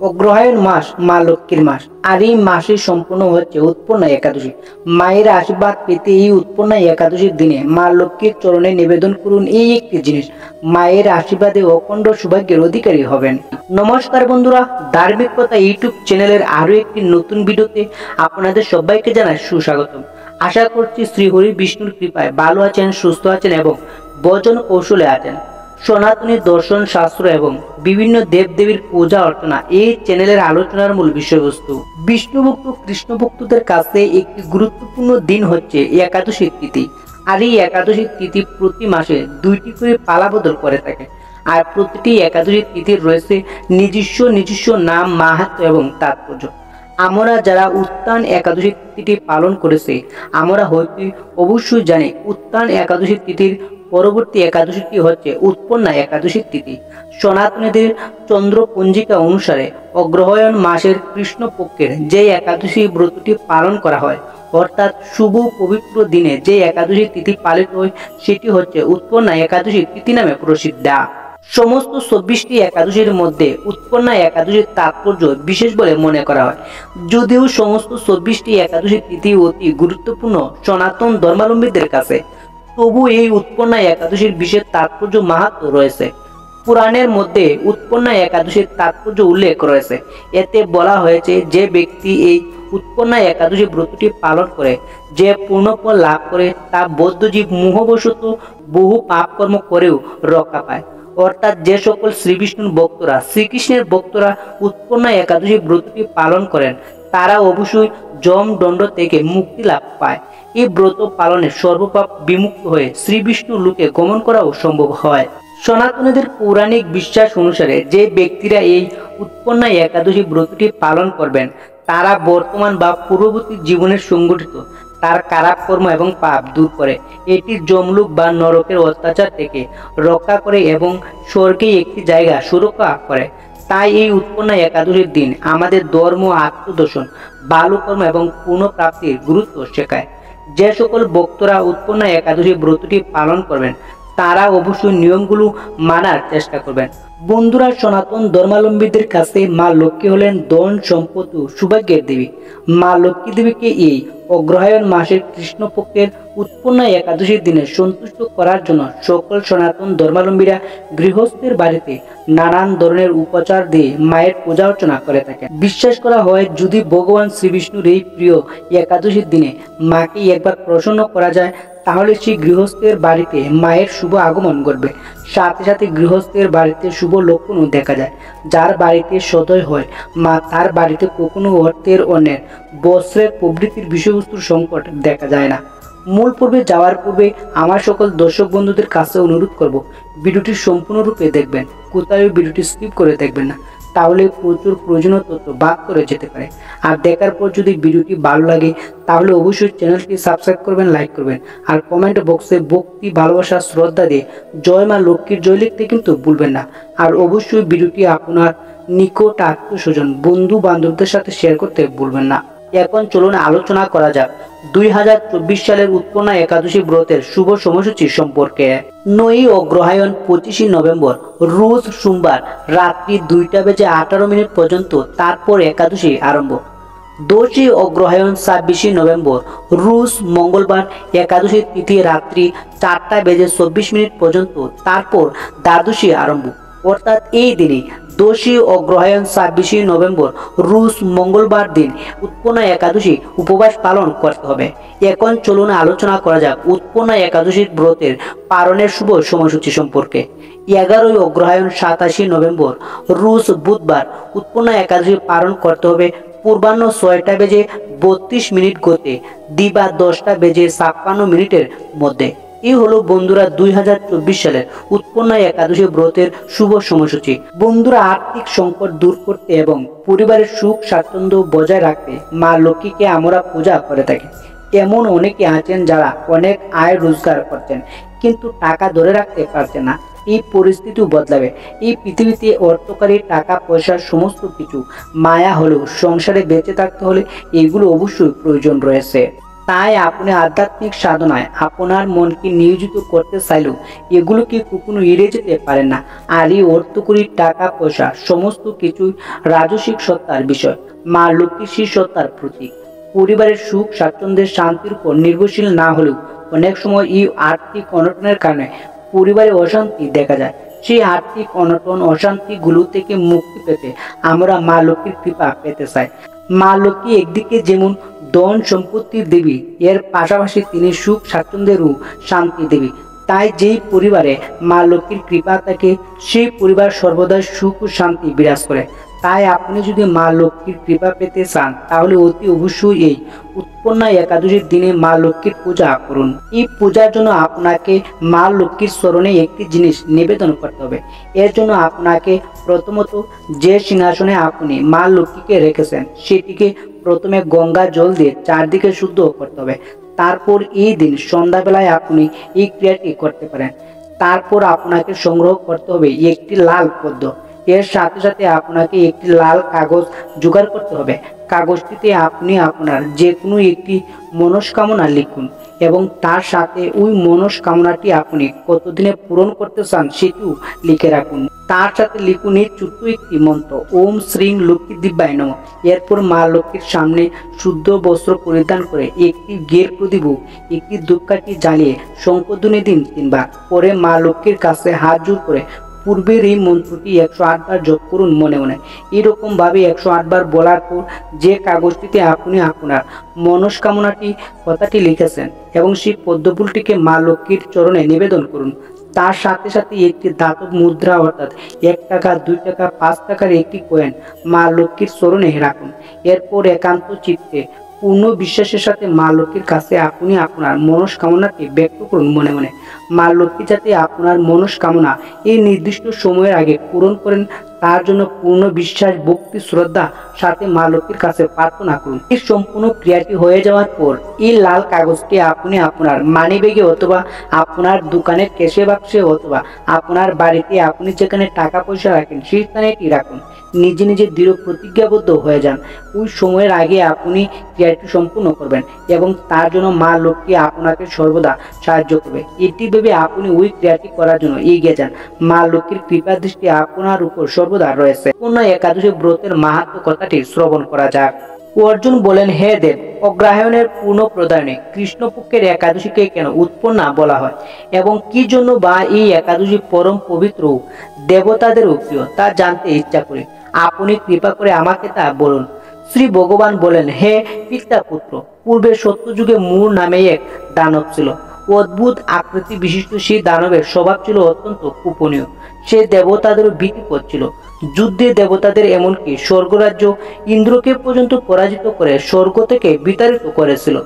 অগ্রহায়ণ মাস মা লক্ষ্মীর মাস, আর এই মাসে সম্পূর্ণ হচ্ছে উৎপন্না একাদশী। মায়ের আশীর্বাদ পেতে এই উৎপন্না একাদশীর দিনে মা লক্ষ্মীর চরণে নিবেদন করুন এই একটি জিনিস, মায়ের আশীর্বাদে অখণ্ড সৌভাগ্যের অধিকারী হবেন। নমস্কার বন্ধুরা, ধার্মিক কথা ইউটিউব চ্যানেলের আরো একটি নতুন ভিডিওতে আপনাদের সবাইকে জানাই সুস্বাগতম। আশা করছি শ্রী হরি বিষ্ণুর কৃপায় ভালো আছেন, সুস্থ আছেন এবং বচন কৌশলে আছেন। সনাতনী দর্শন শাস্ত্র এবং বিভিন্ন দেবদেবীর পূজা অর্চনা এই চ্যানেলের আলোচনার মূল বিষয়বস্তু। বিষ্ণু ভক্ত কৃষ্ণ ভক্তদের কাছে একটি গুরুত্বপূর্ণ দিন হচ্ছে একাদশী তিথি। আর এই একাদশী তিথি প্রতি মাসে 2টি করে পালা বদল করে থাকে। আর প্রতিটি একাদশী তিথির রয়েছে নিজস্ব নাম, মাহাত্ম্য এবং তাৎপর্য। আমরা যারা উত্থান একাদশী তিথি পালন করেছে, আমরা হয়তো অবশ্যই জানি উত্থান একাদশী তিথির পরবর্তী একাদশীটি হচ্ছে উৎপন্না একাদশী তিথি। সনাতনীদের চন্দ্র পঞ্জিকা অনুসারে অগ্রহায়ণ মাসের কৃষ্ণপক্ষের যে একাদশী ব্রতটি পালন করা হয়, অর্থাৎ শুভ পবিত্র দিনে যে একাদশী তিথি পালিত হয়, সেটি হচ্ছে উৎপন্না একাদশী তিথি নামে প্রসিদ্ধা। সমস্ত 24টি একাদশীর মধ্যে উৎপন্না একাদশীর তাৎপর্য বিশেষ বলে মনে করা হয়। যদিও সমস্ত 24টি একাদশী তিথি অতি গুরুত্বপূর্ণ সনাতন ধর্মাবলম্বীদের কাছে, তবু এই উৎপন্না একাদশীর বিশেষ তাৎপর্য মাহাত্ম্য রয়েছে। পুরাণের মধ্যে উৎপন্না একাদশীর তাৎপর্য উল্লেখ রয়েছে। এতে বলা হয়েছে, যে ব্যক্তি এই উৎপন্না একাদশী ব্রতটি পালন করে যে পূর্ণফল লাভ করে, তা বদ্ধজীব মোহবশত বহু পাপকর্ম করেও রক্ষা পায়। অর্থাৎ যে সকল শ্রীবিষ্ণুর ভক্তরা, শ্রীকৃষ্ণের ভক্তরা উৎপন্না একাদশী ব্রতটি পালন করেন, তারা অবশ্যই যমদণ্ড থেকে মুক্তি লাভ পায়। এই ব্রত পালনে সর্বপাপ বিমুক্ত হয়ে শ্রীবিষ্ণু লোকে গমন করাও সম্ভব হয়। সনাতনীদের পৌরাণিক বিশ্বাস অনুসারে যে ব্যক্তিরা এই উৎপন্না একাদশী ব্রতটি পালন করবেন, তারা বর্তমান বা পূর্ববর্তী জীবনের সংগঠিত তার খারাপ কর্ম এবং পাপ দূর করে। এটি যমলোক বা নরকের অত্যাচার থেকে রক্ষা করে এবং স্বর্গে একটি জায়গা সুরক্ষা করে। তাই এই উৎপন্না একাদশীর দিন আমাদের ধর্ম, আত্মদর্শন, ভালো কর্ম এবং পুণ্যপ্রাপ্তির গুরুত্ব শেখায়। যে সকল ভক্তরা উৎপন্না একাদশী ব্রতটি পালন করবেন, তারা অবশ্যই নিয়মগুলো মানার চেষ্টা করবেন। বন্ধুরা, সনাতন ধর্মাবলম্বীদের কাছে মা লক্ষ্মী হলেন ধন, সম্পদ ও সৌভাগ্যের দেবী। মা লক্ষ্মী দেবীকে এই অগ্রহায়ণ মাসের কৃষ্ণপক্ষের উৎপন্না একাদশীর দিনে সন্তুষ্ট করার জন্য সকল সনাতন ধর্মাবলম্বীরা গৃহস্থের বাড়িতে নানান ধরনের উপচার দিয়ে মায়ের পূজা অর্চনা করে থাকে। বিশ্বাস করা হয়, যদি ভগবান শ্রীবিষ্ণুর এই প্রিয় একাদশীর দিনে মাকে একবার প্রসন্ন করা যায়, তাহলে সেই গৃহস্থের বাড়িতে মায়ের শুভ আগমন ঘটবে। সাথে সাথে গৃহস্থের বাড়িতে শুভ লক্ষণও দেখা যায়। যার বাড়িতে সদয় হয় মা, তার বাড়িতে কখনো অর্থের, অন্যের, বস্ত্রের প্রভৃতির বিষয়বস্তুর সংকট দেখা যায় না। মূল পর্বে যাওয়ার পূর্বে আমার সকল দর্শক বন্ধুদের কাছে অনুরোধ করব, ভিডিওটি সম্পূর্ণরূপে দেখবেন, কোথাও ভিডিওটি স্কিপ করে দেখবেন না, তাহলে প্রচুর প্রয়োজনীয় তথ্য বাদ করে যেতে পারে। আর দেখার পর যদি ভিডিওটি ভালো লাগে, তাহলে অবশ্যই চ্যানেলটি সাবস্ক্রাইব করবেন, লাইক করবেন, আর কমেন্ট বক্সে ভক্তি, ভালোবাসা, শ্রদ্ধা দিয়ে জয় মা লক্ষ্মীর জয় লিখতে কিন্তু ভুলবেন না। আর অবশ্যই ভিডিওটি আপনার নিকট আত্মীয়স্বজন, বন্ধু বান্ধবদের সাথে শেয়ার করতে ভুলবেন না। এখন চলুন আলোচনা করা যাক 2024 সালের উৎপন্না একাদশী ব্রতের শুভ সময়সূচি সম্পর্কে। 9ই অগ্রহায়ণ 25 নভেম্বর রোজ সোমবার রাত্রি 2:18 পর্যন্ত, তারপর একাদশী আরম্ভ। 10ই অগ্রহায়ণ 26 নভেম্বর রোজ মঙ্গলবার একাদশী তিথি রাত্রি 4:24 পর্যন্ত, তারপর দ্বাদশী আরম্ভ। অর্থাৎ এই দিনে 10ই অগ্রহায়ণ 26 নভেম্বর রোজ মঙ্গলবার দিন উৎপন্না একাদশী উপবাস পালন করতে হবে। এখন চলুন আলোচনা করা যাক উৎপন্না একাদশীর ব্রতের পালনের শুভ সময়সূচি সম্পর্কে। 11ই অগ্রহায়ণ 27 নভেম্বর রোজ বুধবার উৎপন্না একাদশী পালন করতে হবে পূর্বাহ্ন 6:32 গতে দিবা 10:56 মধ্যে। এই হলো বন্ধুরা 2024 সালের উৎপন্না একাদশী ব্রতের শুভ সময়সূচি। বন্ধুরা, আর্থিক সংকট দূর করতে এবং পরিবারের সুখ স্বাচ্ছন্দ্য বজায় রাখতে মা লক্ষ্মীকে আমরা পূজা করে থাকি। এমন অনেকে আছেন যারা অনেক আয় রোজগার করছেন, কিন্তু টাকা ধরে রাখতে পারছেন না। এই পরিস্থিতিও বদলাবে। এই পৃথিবীতে অর্থকারী, টাকা পয়সার সমস্ত কিছু মায়া হলেও সংসারে বেঁচে থাকতে হলে এগুলো অবশ্যই প্রয়োজন রয়েছে। তাই আপনি আধ্যাত্মিক সাধনায় আপনার মনকে নিয়োজিত করতে চাইলেও এগুলোকে কখনো এড়িয়ে যেতে পারেন না। আর এই অর্থকরী, টাকা পয়সা সমস্ত কিছুই রাজসিক সত্তার বিষয়। মা লক্ষ্মী সেই সত্তার প্রতীক। পরিবারের সুখ স্বাচ্ছন্দ্যের শান্তির উপর নির্ভরশীল না হলেও অনেক সময় এই আর্থিক অনটনের কারণে পরিবারে অশান্তি দেখা যায়। সেই আর্থিক অনটন অশান্তিগুলো থেকে মুক্তি পেতে আমরা মা লক্ষ্মীর কৃপা পেতে চাই। মা লক্ষ্মী একদিকে যেমন ধন সম্পত্তির দেবী, এর পাশাপাশি তিনি সুখ স্বাচ্ছন্দ্যেরও শান্তি দেবী। তাই যেই পরিবারে মা লক্ষ্মীর কৃপা থাকে সেই পরিবার সর্বদাই সুখ ও শান্তি বিরাজ করে। তাই আপনি যদি মা লক্ষ্মীর কৃপা পেতে চান তাহলে অতি অবশ্যই এই উৎপন্না একাদশীর দিনে মা লক্ষ্মীর পূজা করুন। এই পূজার জন্য আপনাকে মা লক্ষ্মীর চরণে একটি জিনিস নিবেদন করতে হবে। এর জন্য আপনাকে প্রথমত যে সিংহাসনে আপনি মা লক্ষ্মীকে রেখেছেন সেটিকে প্রথমে গঙ্গা জল দিয়ে চারদিকে শুদ্ধ করতে হবে। তারপর এই দিন সন্ধ্যাবেলায় আপনি এই ক্রিয়াটি করতে পারেন। তারপর আপনাকে সংগ্রহ করতে হবে একটি লাল পদ্ম। এর সাথে সাথে আপনাকে একটি লাল কাগজ জোগাড় করতে হবে। কাগজটিতে আপনি আপনার যে কোনো একটি মনস্কামনা লিখুন এবং তার সাথে ওই মনস্কামনাটি আপনি কতদিনে পূরণ করতে চান সেটিও লিখে রাখুন। তার সাথে লিখুন এই ছোট্ট একটি মন্ত্র, ওম শ্রীং লক্ষ্মী দিব্যায় নমঃ। এরপর মা লক্ষ্মীর সামনে শুদ্ধ বস্ত্র পরিধান করে একটি ঘিয়ের প্রদীপ, একটি ধূপকাঠি জ্বালিয়ে শঙ্খধ্বনি দিন 3 বার। পরে মা লক্ষ্মীর কাছে হাত জোড় করে পূর্বের এই মন্ত্রটি 108 বার জপ করুন মনে মনে। এরকম ভাবে 108 বার বলার পর যে কাগজটিতে আপনি আপনার মনস্কামনাটি কথাটি লিখেছেন এবং সেই পদ্মফুলটিকে মা লক্ষ্মীর চরণে নিবেদন করুন। তার সাথে সাথে একটি ধাতব মুদ্রা অর্থাৎ 1 টাকা, 2 টাকা, 5 টাকার একটি কয়েন মা লক্ষ্মীর চরণে রাখুন। এরপর একান্ত চিত্তে পূর্ণ বিশ্বাসের সাথে মা লক্ষ্মীর কাছে আপনি আপনার মনস্কামনাটি ব্যক্ত করুন মনে মনে। মা লক্ষ্মী যাতে আপনার মনস্কামনা এই নির্দিষ্ট সময়ের আগে পূরণ করেন তার জন্য পূর্ণ বিশ্বাস, ভক্তি, শ্রদ্ধা সাথে মা লক্ষ্মীর কাছে প্রার্থনা করুন। এই সম্পূর্ণ ক্রিয়াটি হয়ে যাওয়ার পর এই লাল কাগজটি আপনি আপনার মানিব্যাগে অথবা আপনার দোকানের ক্যাশে বাক্সে অথবা আপনার বাড়িতে আপনি যেখানে টাকা পয়সা রাখেন সেই স্থানে এটি রাখুন। নিজে নিজে দৃঢ় প্রতিজ্ঞাবদ্ধ হয়ে যান ওই সময়ের আগে আপনি ক্রিয়াটি সম্পূর্ণ করবেন এবং তার জন্য মা লক্ষ্মী আপনাকে সর্বদা সাহায্য করবে। এটি ভেবে আপনি ওই ক্রিয়াটি করার জন্য এগিয়ে যান। মা লক্ষ্মীর কৃপা দৃষ্টি আপনার উপর সর্বদা রয়েছে। পূর্ণ একাদশী ব্রতের মাহাত্ম্য কথাটি শ্রবণ করা যাক। অর্জুন বলেন, হে দেব, অগ্রহায়ণের পূর্ণ প্রদায়নে কৃষ্ণপক্ষের একাদশীকে কেন উৎপন্না বলা হয় এবং কি জন্য বা এই একাদশী পরম পবিত্র দেবতাদেরও প্রিয় তা জানতে ইচ্ছা করি। আপনি কৃপা করে আমাকে তা বলুন। শ্রী ভগবান বলেন, হে পিতাপুত্র, পূর্বে সত্যযুগে মূর নামে এক দানব ছিল। অদ্ভুত আকৃতি বিশিষ্ট সেই দানবের স্বভাব ছিল অত্যন্ত কুপনীয়। সে দেবতাদেরও ভীতি করছিল। যুদ্ধে দেবতাদের এমনকি স্বর্গরাজ্য ইন্দ্রকে পর্যন্ত পরাজিত করে স্বর্গ থেকে বিতাড়িত করেছিল।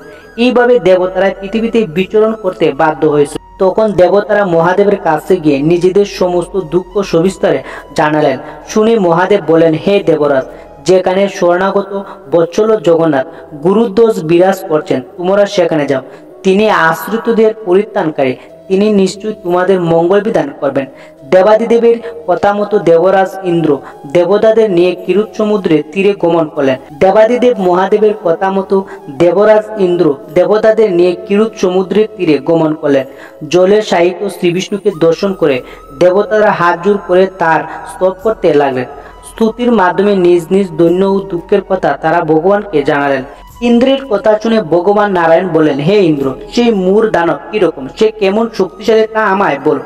এইভাবে দেবতারা পৃথিবীতে বিচরণ করতে বাধ্য হয়েছিল। তখন দেবতারা মহাদেবের কাছে গিয়ে নিজেদের সমস্ত দুঃখ সবিস্তারে জানালেন। শুনে মহাদেব বলেন, হে দেবরাজ, যেখানে শরণাগত বৎসল জগন্নাথ গুরুদোষ বিরাজ করছেন তোমরা সেখানে যাও। তিনি আশ্রিতদের পরিত্রাণকারী, তিনি নিশ্চয়ই তোমাদের মঙ্গল বিধান করবেন। দেবাদিদেবের কথা মতো দেবরাজ ইন্দ্র দেবতাদের নিয়ে কিরুত সমুদ্রের তীরে গমন করলেন। দেবাদিদেব মহাদেবের কথা মতো দেবরাজ ইন্দ্র দেবতাদের নিয়ে কিরুত সমুদ্রের তীরে গমন করলেন। জলে শায়িত শ্রী বিষ্ণুকে দর্শন করে দেবতারা হাত জোড় করে তার স্তব করতে লাগলেন। স্তুতির মাধ্যমে নিজ নিজ দৈন্য ও দুঃখের কথা তারা ভগবানকে জানালেন। ইন্দ্রের কথা শুনে ভগবান নারায়ণ বলেন, হে ইন্দ্র, সেই মূর দানব কিরকম, সে কেমন শক্তিশালী তা আমায় বলো।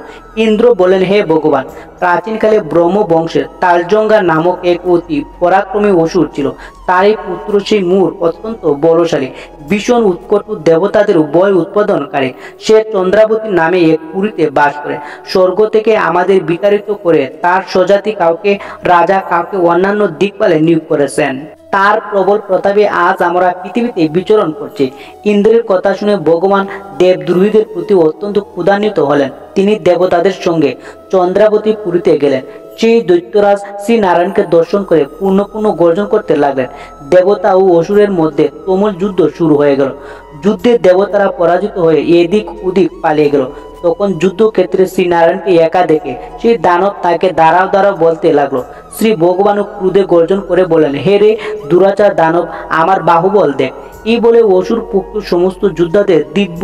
ইন্দ্র বলেন, হে ভগবান, প্রাচীনকালে ব্রহ্ম বংশের তালজঙ্গা নামক এক অতি পরাক্রমী অসুর ছিল। তারই পুত্র সেই মূর অত্যন্ত বলশালী, ভীষণ উৎকট দেবতাদের ভয় উৎপাদনকারী। সে চন্দ্রাবতী নামে এক পুরীতে বাস করে। স্বর্গ থেকে আমাদের বিতাড়িত করে তার স্বজাতি কাউকে রাজা, কাউকে অন্যান্য দিকপালে নিয়োগ করেছেন। তার প্রবল প্রতাপে আজ আমরা পৃথিবীতে বিচরণ করছি। ইন্দ্রের কথা শুনে ভগবান দেবদ্রোহীদের প্রতি অত্যন্ত ক্ষুধান্বিত হলেন। তিনি দেবতাদের সঙ্গে চন্দ্রাবতী পুরীতে গেলেন। সেই দৈত্যরাজ শ্রী নারায়ণকে দর্শন করে পূর্ণ গর্জন করতে লাগলেন। দেবতা ও অসুরের মধ্যে তুমুল যুদ্ধ শুরু হয়ে গেল। যুদ্ধে দেবতারা পরাজিত হয়ে এদিক ওদিক পালিয়ে গেল। তখন যুদ্ধক্ষেত্রে শ্রী নারায়ণকে একা দেখে সেই দানব তাকে দাঁড়াও দাঁড়াও বলতে লাগলো। শ্রী ভগবানও ক্রোধে গর্জন করে বললেন, হে রে দুরাচার দানব, আমার বাহুবল দেখ। এই বলে অসুর পুক্ত সমস্ত যোদ্ধাদের দিব্য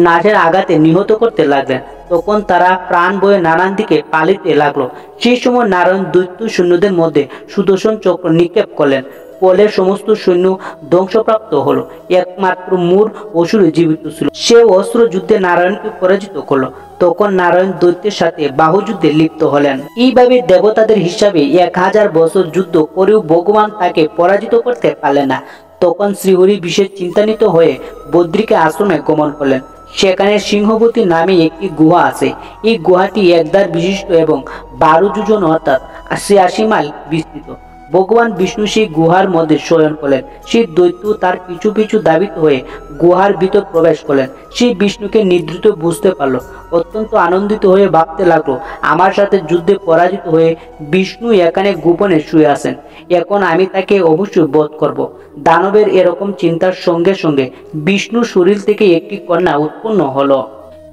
নাচের আঘাতে নিহত করতে লাগলেন। তখন তারা প্রাণ বয়ে নানান দিকে পালিতে লাগলো। সেই সময় নারায়ণ দৈত্য সৈন্যদের মধ্যে সুদর্শন চক্র নিক্ষেপ করলেন। ফলে সমস্ত সৈন্য ধ্বংসপ্রাপ্ত হলো। একমাত্র মূর অসুর জীবিত ছিল। সে অস্ত্র যুদ্ধে নারায়ণকে পরাজিত করলো। তখন নারায়ণ দৈত্যের সাথে বাহুযুদ্ধে লিপ্ত হলেন। এইভাবে দেবতাদের হিসাবে 1000 বছর যুদ্ধ করেও ভগবান তাকে পরাজিত করতে পারলেন না। তখন শ্রীহরি বিশেষ চিন্তান্বিত হয়ে বদ্রিকা আশ্রমে গমন করলেন। সেখানে সিংহবতী নামে একটি গুহা আছে। এই গুহাটি একদার বিশিষ্ট এবং 12 যোজন অর্থাৎ 80 মাইল বিস্তৃত। ভগবান বিষ্ণু সেই গুহার মধ্যে শয়ন করলেন। সেই দৈত্য তার পিছু পিছু ধাবিত হয়ে গুহার ভিতর প্রবেশ করলেন। সেই বিষ্ণুকে নিদ্রিত বুঝতে পারল। অত্যন্ত আনন্দিত হয়ে ভাবতে লাগলো, আমার সাথে যুদ্ধে পরাজিত হয়ে বিষ্ণু এখানে গোপনে শুয়ে আছেন। এখন আমি তাকে অবশ্যই বধ করব। দানবের এরকম চিন্তার সঙ্গে সঙ্গে বিষ্ণু শরীর থেকে একটি কন্যা উৎপন্ন হলো।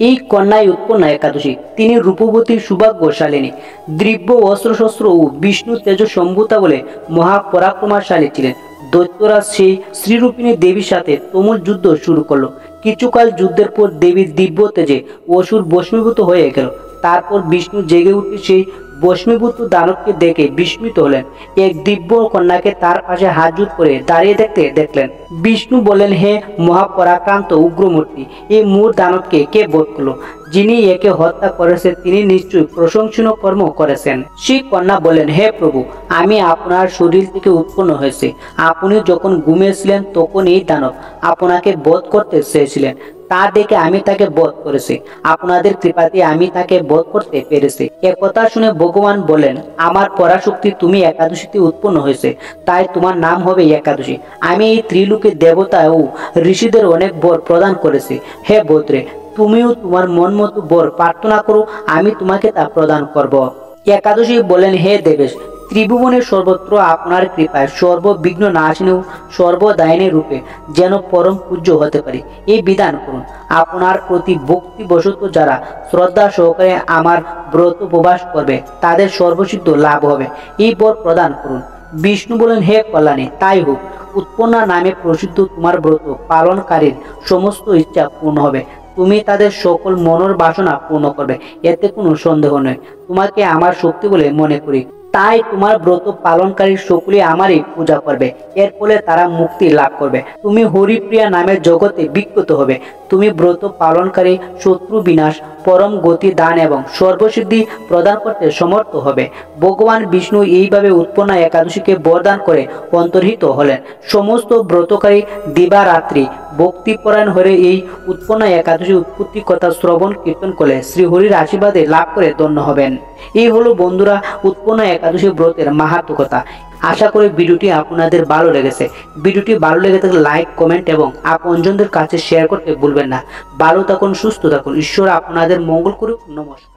এই কন্যায় উৎপন্ন একাদশী। তিনি রূপবতী সৌভাগ্যশালিনী, দিব্য অস্ত্রশস্ত্র ও বিষ্ণু তেজ সম্ভূতা বলে মহাপরাক্রমশালী ছিলেন। দৈত্যরা সেই শ্রীরূপিণী দেবীর সাথে তুমুল যুদ্ধ শুরু করলো। কিছুকাল যুদ্ধের পর দেবীর দিব্য তেজে অসুর ভস্মীভূত হয়ে গেল। তারপর বিষ্ণু জেগে উঠে সেই ভস্মীভূত দানবকে দেখে বিস্মিত হলেন। এক দিব্য কন্যাকে তার পাশে হাত জোড় করে দাঁড়িয়ে দেখলেন। বিষ্ণু বলেন, হে মহাপরাক্রান্ত উগ্রমূর্তি, এই মূর দানবকে কে বধ করলো? যিনি একে হত্যা করেছে তিনি নিশ্চয়ই প্রশংসনীয় কর্ম করেছেন। সেই কন্যা বলেন, হে প্রভু, আমি আপনার শরীর থেকে উৎপন্ন হয়েছে। আপনি যখন ঘুমিয়েছিলেন তখন এই দানব আপনাকে বধ করতে চেয়েছিলেন। তা দেখে আমি তাকে বধ করেছি। আপনাদের কৃপাতে আমি তাকে বধ করতে পেরেছি। একথা শুনে ভগবান বলেন, আমার পরাশক্তি তুমি একাদশীতে উৎপন্ন হয়েছে, তাই তোমার নাম হবে একাদশী। আমি এই ত্রিলোকে দেবতা ও ঋষিদের অনেক বর প্রদান করেছি। হে বদ্রে, তুমিও তোমার মন মতো বর প্রার্থনা করো, আমি তোমাকে তা প্রদান করব। একাদশী বলেন, হে দেবেশ, ত্রিভুবনের সর্বত্র আপনার কৃপায় সর্ববিঘ্ন নাশিনী ও সর্বদায়িনী রূপে যেন পরম পূজ্য হতে পারি, এই বিধান করুন। আপনার প্রতি ভক্তিবশত যারা শ্রদ্ধা সহকারে আমার ব্রত উপবাস করবে তাদের সর্বসিদ্ধ লাভ হবে, এই বর প্রদান করুন। বিষ্ণু বলেন, হে কল্যাণী, তাই হোক। উৎপন্না নামে প্রসিদ্ধ তোমার ব্রত পালনকারীর সমস্ত ইচ্ছা পূর্ণ হবে। তুমি তাদের সকল মনের বাসনা পূর্ণ করবে, এতে কোনো সন্দেহ নেই। তোমাকে আমার শক্তি বলে মনে করি, তাই তোমার ব্রত পালনকারী সকলে আমারই পূজা করবে। এর ফলে তারা মুক্তি লাভ করবে। তুমি হরিপ্রিয়া নামের জগতে বিখ্যাত হবে। তুমি ব্রত পালনকারী শত্রু বিনাশ, পরম গতি দান এবং সর্বসিদ্ধি প্রদান করতে সমর্থ হবে। ভগবান বিষ্ণু এইভাবে উৎপন্না একাদশীকে বরদান করে অন্তর্হিত হলেন। সমস্ত ব্রতকারী দিবারাত্রি ভক্তিপরায়ণ হয়ে এই উৎপন্না একাদশী উৎপত্তি কথা শ্রবণ কীর্তন করলে শ্রীহরির আশীর্বাদে লাভ করে ধন্য হবেন। এই হলো বন্ধুরা উৎপন্না একাদশী ব্রতের মাহাত্ম্য কথা। আশা করি ভিডিওটি আপনাদের ভালো লেগেছে। ভিডিওটি ভালো লেগে থাকলে লাইক, কমেন্ট এবং আপনজনদের কাছে শেয়ার করতে ভুলবেন না। ভালো থাকুন, সুস্থ থাকুন। ঈশ্বর আপনাদের মঙ্গল করুক। নমস্কার।